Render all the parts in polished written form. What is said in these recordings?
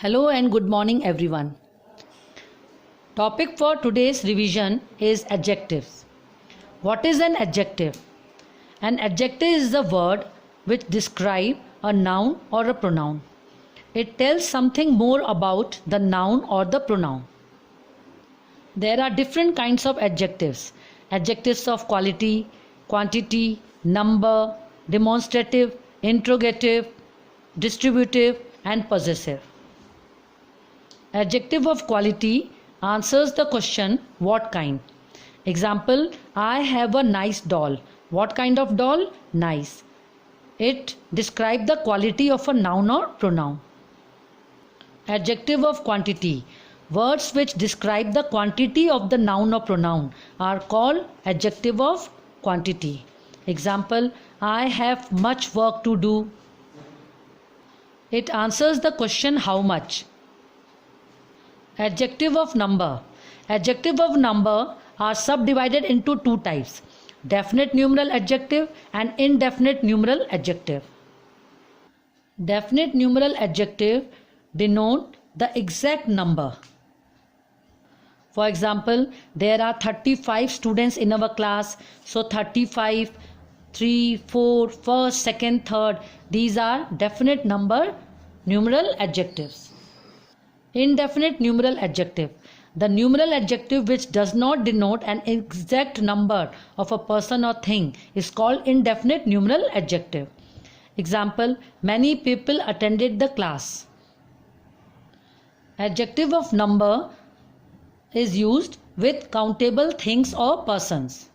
Hello and good morning everyone. Topic for today's revision is adjectives. What is an adjective? An adjective is a word which describes a noun or a pronoun. It tells something more about the noun or the pronoun. There are different kinds of adjectives. Adjectives of quality, quantity, number, demonstrative, interrogative, distributive and possessive. Adjective of quality answers the question what kind. Example, I have a nice doll. What kind of doll? Nice. It describes the quality of a noun or pronoun. Adjective of quantity. Words which describe the quantity of the noun or pronoun are called adjective of quantity. Example, I have much work to do. It answers the question how much. Adjective of number. Adjective of number are subdivided into two types: definite numeral adjective and indefinite numeral adjective. Definite numeral adjective denote the exact number. For example, there are 35 students in our class. So 35, 3, 4, first, second, third. These are definite number numeral adjectives. Indefinite numeral adjective. The numeral adjective which does not denote an exact number of a person or thing is called indefinite numeral adjective. Example, many people attended the class. Adjective of number is used with countable things or persons.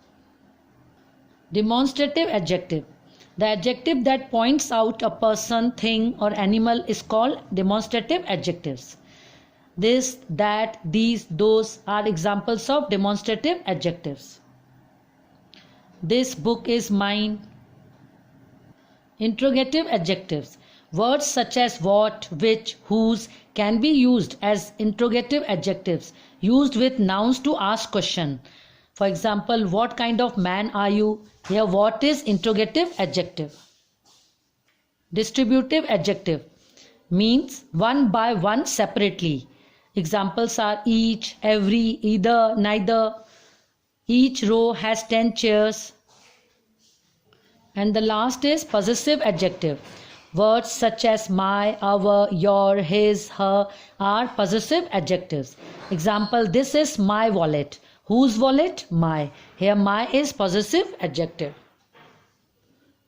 Demonstrative adjective. The adjective that points out a person, thing or animal is called demonstrative adjectives. This, that, these, those are examples of demonstrative adjectives. This book is mine. Interrogative adjectives. Words such as what, which, whose can be used as interrogative adjectives used with nouns to ask question. For example, what kind of man are you? Here what is interrogative adjective. Distributive adjective means one by one separately. Examples are each, every, either, neither. Each row has 10 chairs. And the last is possessive adjective. Words such as my, our, your, his, her are possessive adjectives. Example, this is my wallet. Whose wallet? My. Here my is possessive adjective.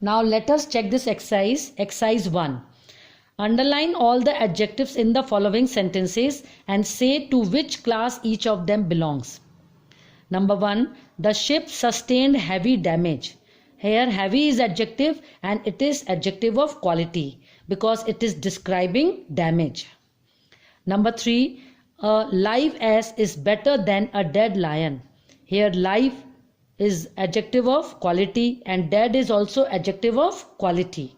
Now let us check this exercise. Exercise 1. Underline all the adjectives in the following sentences and say to which class each of them belongs. Number 1. The ship sustained heavy damage. Here heavy is adjective and it is adjective of quality because it is describing damage. Number 3. A live ass is better than a dead lion. Here live is adjective of quality and dead is also adjective of quality.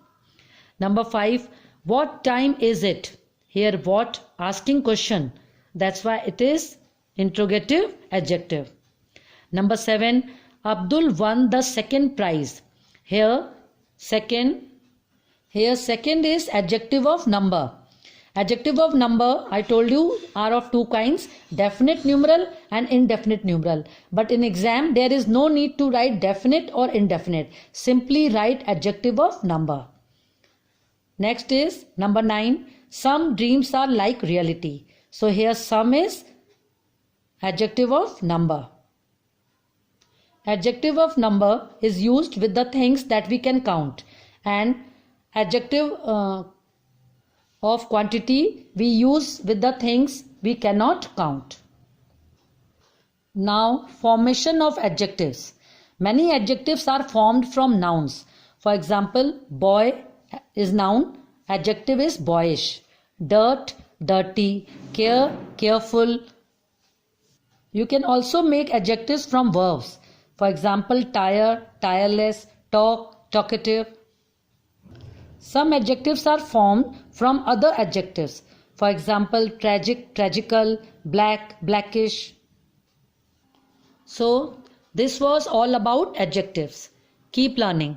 Number 5. What time is it? Here what asking question. That's why it is interrogative adjective. Number 7. Abdul won the second prize. Here second is adjective of number. Adjective of number, I told you, are of two kinds: definite numeral and indefinite numeral. But in exam there is no need to write definite or indefinite. Simply write adjective of number. Next is number 9. Some dreams are like reality. So here some is adjective of number. Adjective of number is used with the things that we can count, and adjective of quantity we use with the things we cannot count. Now, formation of adjectives. Many adjectives are formed from nouns. For example, boy is noun, adjective is boyish. Dirt, dirty. Care, careful. You can also make adjectives from verbs. For example, tire, tireless, talk, talkative. Some adjectives are formed from other adjectives. For example, tragic, tragical, black, blackish. So, this was all about adjectives. Keep learning.